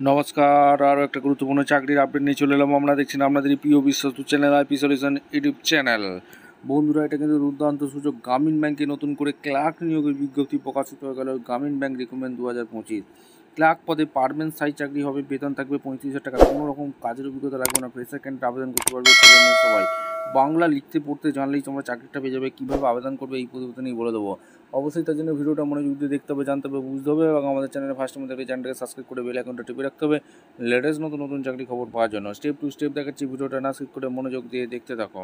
নমস্কার, আরও একটা গুরুত্বপূর্ণ চাকরির আপডেট নিয়ে চলে এলাম। আমরা দেখছি আপনাদের প্রিয় বিশ্বস্ত channel IP solution YouTube channel. বন্ধুরা, এটা কিন্তু দুর্দান্ত সুযোগ। গ্রামীণ ব্যাংকে নতুন করে ক্লার্ক নিয়োগের বিজ্ঞপ্তি প্রকাশিত হয়ে গেল। গ্রামীণ ব্যাংক রিক্রুটমেন্ট 2025 ক্লার্ক পদে পার্মানেন্ট স্থায়ী চাকরি হবে। বেতন থাকবে 35,000 টাকা। কোনো রকম কাজের অভিজ্ঞতা লাগবে না। ফ্রেশার ক্যান্ডিডেট আবেদন করতে পারবে। ছেলে মেয়ে সবাই বাংলা লিখতে পড়তে জানলেই তোমরা চাকরিটা পেয়ে যাবে। কীভাবে আবেদন করবে এই প্রতিবেদনেই বলে দেবো। অবশ্যই তার জন্য ভিডিওটা মনোযোগ দিয়ে দেখতে হবে, জানতে হবে, বুঝতে হবে এবং আমাদের চ্যানেলে ফার্স্ট টাইম দেখলে চ্যানেলটাকে সাবস্ক্রাইব করে বেল আইকনটা টিপে রাখতে হবে লেটেস্ট নতুন নতুন চাকরি খবর পাওয়ার জন্য। স্টেপ টু স্টেপ দেখাচ্ছি, ভিডিওটা না স্কিপ করে মনোযোগ দিয়ে দেখতে থাকো।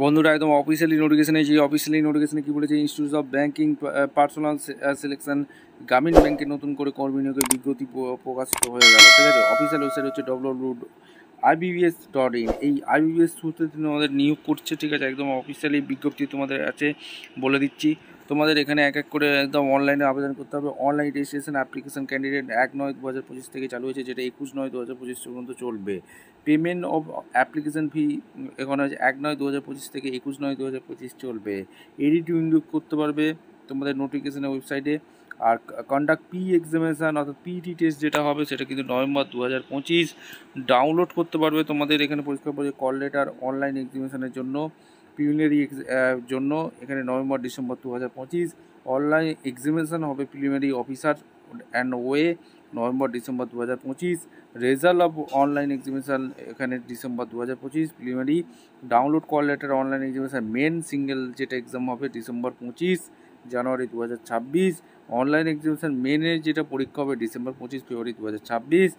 বন্ধুরা, একদম অফিসিয়ালি নোটিফিকেশন এসেছে। অফিসিয়ালি নোটিফিকেশনে কী বলেছে, institute of banking personal selection গ্রামীণ ব্যাংকে নতুন করে কর্মী নিয়োগের বিজ্ঞপ্তি প্রকাশিত হয়ে গেল। ঠিক আছে, অফিসিয়াল ওয়েবসাইট হচ্ছে www.ibbs.in। এই IBBS থ্রুতে তোমাদের নিয়োগ করছে। ঠিক আছে, একদম অফিসিয়ালি বিজ্ঞপ্তি তোমাদের আছে, বলে দিচ্ছি। তোমাদের এখানে এক এক করে একদম অনলাইনে আবেদন করতে হবে। অনলাইন রেজিস্ট্রেশন অ্যাপ্লিকেশন ক্যান্ডিডেট 1/9/2025 থেকে চালু হয়েছে, যেটা 21/9/2025 পর্যন্ত চলবে। পেমেন্ট অফ অ্যাপ্লিকেশন ফি এখন হচ্ছে 1/9/2025 থেকে 21/9/2025 চলবে। এডিট উইন্ডো করতে পারবে তোমাদের নোটিফিকেশনের ওয়েবসাইটে। আর কন্ডাক্ট এক্সামিনেশান অর্থাৎ পিইটি টেস্ট যেটা হবে সেটা কিন্তু নভেম্বর 2025। ডাউনলোড করতে পারবে তোমাদের এখানে পরিষ্কার করে কল লেটার অনলাইন এক্সামিনেশানের জন্য প্রিলিমিনারি জন্য এখানে নভেম্বর ডিসেম্বর 2025। অনলাইন এক্সামিনেশান হবে প্রিলিমিনারি অফিসার অ্যান্ড ওয়ে November December 2025। Result of online examination এখানে December 2025। Preliminary download call letter online examination main single যেটা এক্সাম হবে ডিসেম্বর 25 জানুয়ারি 2026। অনলাইন এক্সামিনেশান মেনের যেটা পরীক্ষা হবে December 25 February 2026।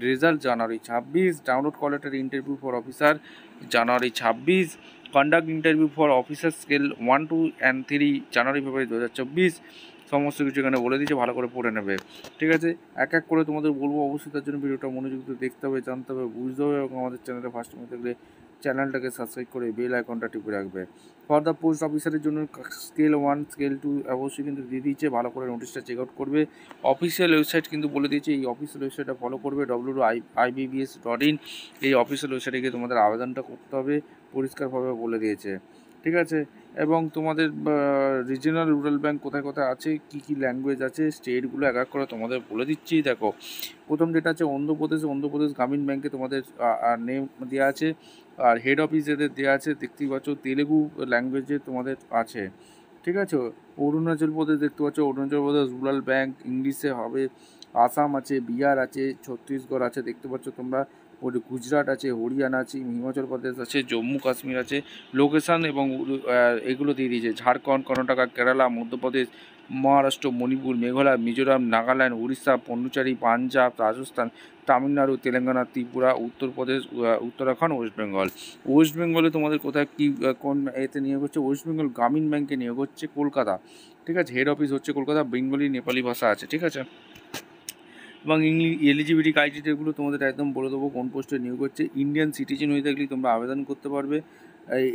Result January 26। Download call letter interview for officer January 26। Conduct interview for officer scale 1, 2 and 3 জানুয়ারি ফেব্রুয়ারি 2024। সমস্ত কিছু এখানে বলে দিয়েছে, ভালো করে পড়ে নেবে। ঠিক আছে, এক এক করে তোমাদের বলবো। অবশ্যই তার জন্য ভিডিওটা মনোযোগ দিয়ে দেখতে হবে, জানতে হবে, বুঝতে হবে এবং আমাদের চ্যানেলে ফার্স্ট টাইম থাকলে চ্যানেলটাকে সাবস্ক্রাইব করে বেল আইকনটা টিপে রাখবে। ফর দ্য পোস্ট অফিসারের জন্য স্কেল 1 স্কেল 2 অবশ্যই কিন্তু দিয়ে দিয়েছে, ভালো করে নোটিশটা চেক আউট করবে। অফিসিয়াল ওয়েবসাইট কিন্তু বলে দিয়েছে, এই অফিসিয়াল ওয়েবসাইটটা ফলো করবে www.ibbs.in। এই অফিসিয়াল ওয়েবসাইটে গিয়ে তোমাদের আবেদনটা করতে হবে, পরিষ্কারভাবে বলে দিয়েছে। ঠিক আছে, এবং তোমাদের রিজিওনাল রুরাল ব্যাংক কোথায় কোথায় আছে, কী কী ল্যাঙ্গুয়েজ আছে, স্টেটগুলো এক এক করে তোমাদের বলে দিচ্ছি। দেখো, প্রথম যেটা আছে অন্ধ্রপ্রদেশ গ্রামীণ ব্যাংকে তোমাদের নেম দেওয়া আছে আর হেড অফিস এদের দেওয়া আছে। দেখতেই পাচ্ছ তেলেগু ল্যাঙ্গুয়েজে তোমাদের আছে। ঠিক আছে, অরুণাচল প্রদেশ দেখতে পাচ্ছ, অরুণাচল প্রদেশ রুরাল ব্যাংক ইংলিশে হবে। আসাম আছে, বিহার আছে, ছত্তিশগড় আছে, দেখতে পাচ্ছ তোমরা। গুজরাট আছে, হরিয়ানা আছে, হিমাচল প্রদেশ আছে, জম্মু কাশ্মীর আছে। লোকেশান এবং এগুলো দিয়ে দিয়েছে ঝাড়খণ্ড, কর্ণাটক, কেরালা, মধ্যপ্রদেশ, মহারাষ্ট্র, মণিপুর, মেঘালয়, মিজোরাম, নাগাল্যান্ড, উড়িষ্যা, পন্ডিচেরি, পাঞ্জাব, রাজস্থান, তামিলনাড়ু, তেলেঙ্গানা, ত্রিপুরা, উত্তরপ্রদেশ, উত্তরাখণ্ড, ওয়েস্ট বেঙ্গল। ওয়েস্ট বেঙ্গলে তোমাদের কোথায় কী কোন এতে নিয়োগ হচ্ছে, ওয়েস্ট বেঙ্গল গ্রামীণ ব্যাংকে নিয়োগ হচ্ছে কলকাতা। ঠিক আছে, হেড অফিস হচ্ছে কলকাতা। বেঙ্গলি নেপালি ভাষা আছে। ঠিক আছে, এবং এলিজিবিলিটি ক্রাইটেরিয়াগুলো তোমাদের একদম বলে দেবো কোন পোস্টে নিয়োগ হচ্ছে। ইন্ডিয়ান সিটিজেন হয়ে থাকলেই তোমরা আবেদন করতে পারবে।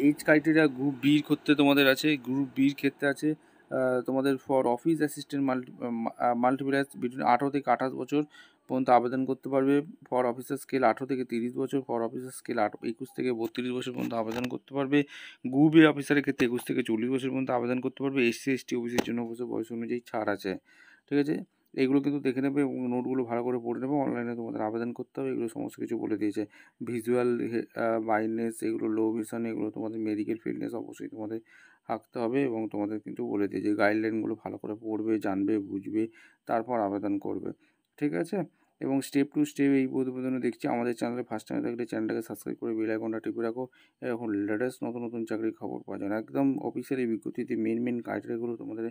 এইজ ক্রাইটেরিয়া গ্রুপ বির ক্ষেত্রে তোমাদের আছে, গ্রুপ বির ক্ষেত্রে আছে তোমাদের ফর অফিস অ্যাসিস্ট্যান্ট মাল্টিপ্লাস বিটুইন 18 থেকে 28 বছর পর্যন্ত আবেদন করতে পারবে। ফর অফিসার স্কেল 18 থেকে 30 বছর। ফর অফিসার স্কেল 21 থেকে 32 বছর পর্যন্ত আবেদন করতে পারবে। গ্রুপ এ অফিসারের ক্ষেত্রে 21 থেকে 40 বছর পর্যন্ত আবেদন করতে পারবে। এসসি এসটি ওবিসির জন্য অবশ্যই বয়স অনুযায়ী ছাড় আছে। ঠিক আছে, এইগুলো কিন্তু দেখে নেবে এবং নোটগুলো ভালো করে পড়ে নেবে। অনলাইনে তোমাদের আবেদন করতে হবে, এগুলো সমস্ত কিছু বলে দিয়েছে। ভিজুয়াল ব্লাইন্ডনেস, এগুলো লো ভিশন, এগুলো তোমাদের মেডিকেল ফিটনেস অবশ্যই তোমাদের থাকতে হবে এবং তোমাদের কিন্তু বলে দিয়েছে গাইডলাইনগুলো ভালো করে পড়বে, জানবে, বুঝবে, তারপর আবেদন করবে। ঠিক আছে, এবং স্টেপ টু স্টেপ এই প্রতিবেদনে দেখছি। আমাদের চ্যানেলে ফার্স্ট টাইম থাকলে চ্যানেলটাকে সাবস্ক্রাইব করে বেল আইকনটা টিপে রাখো। এখন লেটেস্ট নতুন নতুন চাকরির খবর পাওয়া যায় না। একদম অফিসিয়ালি বিজ্ঞপ্তিতে মেন ক্রাইটেরিয়াগুলো তোমাদের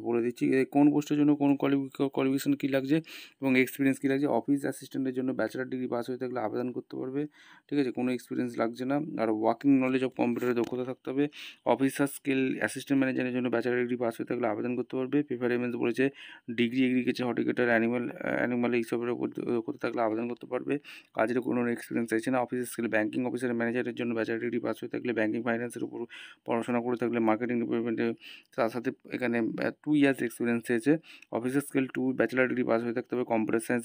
বলে দিচ্ছি। কোন পোস্টের জন্য কোন কোয়ালিফিকেশন কী লাগছে এবং এক্সপিরিয়েন্স কী লাগছে। অফিস অ্যাসিস্ট্যান্টের জন্য ব্যাচেলার ডিগ্রি পাস হয়ে থাকলে আবেদন করতে পারবে। ঠিক আছে, কোনো এক্সপিরিয়েন্স লাগছে না। আর ওয়ার্কিং নলেজ অফ কম্পিউটারের দক্ষতা থাকতে হবে। অফিসার স্কিল অ্যাসিস্ট্যান্ট ম্যানেজারের জন্য ব্যাচেলার ডিগ্রি পাস হয়ে থাকলে আবেদন করতে পারবে। প্রিফারেন্স বলেছে ডিগ্রি এগ্রিকালচার, হর্টিকালচার, অ্যানিমাল এইসবের উপর দক্ষতা থাকলে আবেদন করতে পারবে। কাজের কোনো এক্সপিরিয়েন্স চাইছে না। অফিস স্কিল ব্যাঙ্কিং অফিসার ম্যানেজারের জন্য ব্যাচেলার ডিগ্রি পাস হয়ে থাকলে, ব্যাঙ্কিং ফাইন্যান্সের উপর পড়াশোনা করে থাকলে, মার্কেটিং ডিপার্টমেন্টে, তার সাথে এখানে 2 ইয়ার্স এক্সপিরিয়েন্স চেয়েছে। Officer scale 2 bachelor degree pass হয়ে থাকতে হবে। কম্পিউটার সায়েন্স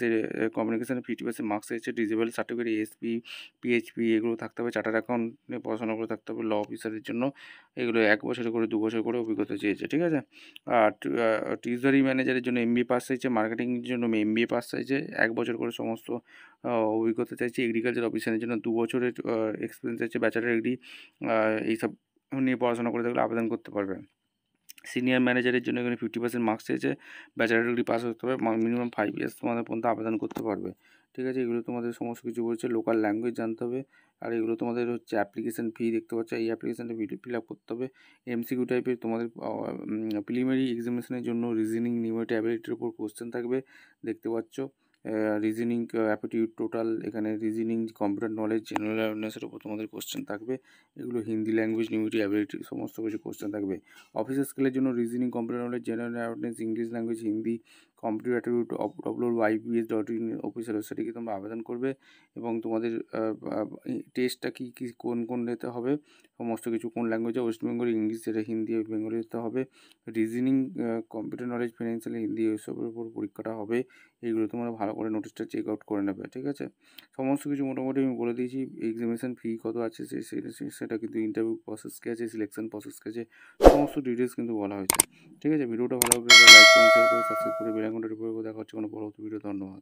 কমিউনিকেশনে 50% মার্কস চেয়েছে। ডিসেবল সার্টিফিকেট এএসপি, পিএইচপি এগুলো থাকতে হবে। চার্টার্ড অ্যাকাউন্টে পড়াশোনা করে থাকতে হবে। ল অফিসারের জন্য এগুলো 1 বছর করে 2 বছর করে অভিজ্ঞতা চেয়েছে, ঠিক আছে। আর ট্রেজারি ম্যানেজারের জন্য এমবিএ পাস চাইছে। মার্কেটিংয়ের জন্য এমবিএ পাস চাইছে। 1 বছর করে সমস্ত অভিজ্ঞতা চাইছে। এগ্রিকালচার অফিসারের জন্য 2 বছরের এক্সপিরিয়েন্স চাইছে। ব্যাচেলার ডিগ্রি এইসব নিয়ে পড়াশোনা করে থাকলে আবেদন করতে পারবে। সিনিয়র ম্যানেজারের জন্য এখানে 50% মার্কস চেয়েছে। ব্যাচেলার ডিগ্রি পাস হতে হবে। মিনিমাম 5 ইয়ার্স তোমাদের পর্যন্ত আবেদন করতে পারবে, ঠিক আছে। এগুলো তোমাদের সমস্ত কিছু বলছে। লোকাল ল্যাঙ্গুয়েজ জানতে হবে। আর এগুলো তোমাদের হচ্ছে অ্যাপ্লিকেশান ফি দেখতে পাচ্ছ। এই অ্যাপ্লিকেশানটা ফিল আপ করতে হবে। এমসিকিউ টাইপের তোমাদের প্রিলিমিনারি এক্সামিনেশনের জন্য রিজনিং, নিউমেরিক অ্যাবিলিটির উপর কোশ্চেন থাকবে, দেখতে পাচ্ছ। রিজনিং অ্যাপটিটিউড টোটাল, এখানে রিজনিং, কম্পিউটার নলেজ, জেনারেল অ্যাওয়ারনেসের উপর তোমাদের কোশ্চেন থাকবে। এগুলো হিন্দি ল্যাঙ্গুয়েজ, নিউমেরিক অ্যাবিলিটি সমস্ত কিছু কোশ্চেন থাকবে। অফিসার স্কেলের জন্য reasoning, computer knowledge, general awareness, English language, Hindi, computer attitude www.ipbs.in officer ওয়েবসাইটে গিয়ে তোমরা আবেদন করবে। এবং তোমাদের টেস্টটা কী কী কোন এতে হবে সমস্ত কিছু, কোন ল্যাঙ্গুয়েজে, ওয়েস্ট বেঙ্গলি, ইংলিশ, যেটা হিন্দি বেঙ্গলিতে হবে। Reasoning, computer knowledge, financial, Hindi এসবের উপর পরীক্ষাটা হবে। এইগুলো তোমরা ভালো করে নোটিশটা চেক আউট করে নেবে, ঠিক আছে। সমস্ত কিছু মোটামুটি আমি বলে দিয়েছি। এক্সামিনেশান ফি কত আছে সেটা কিন্তু ইন্টারভিউ প্রসেস কী আছে, সিলেকশন প্রসেস কী আছে, সমস্ত ডিটেলস কিন্তু বলা হয়েছে, ঠিক আছে। ভিডিওটা ভালো লাগলে লাইক করুন, শেয়ার করে সাবস্ক্রাইব করে বেল আইকনটা টিপে দেখা হচ্ছে কোনো পরবর্তী ভিডিও। ধন্যবাদ।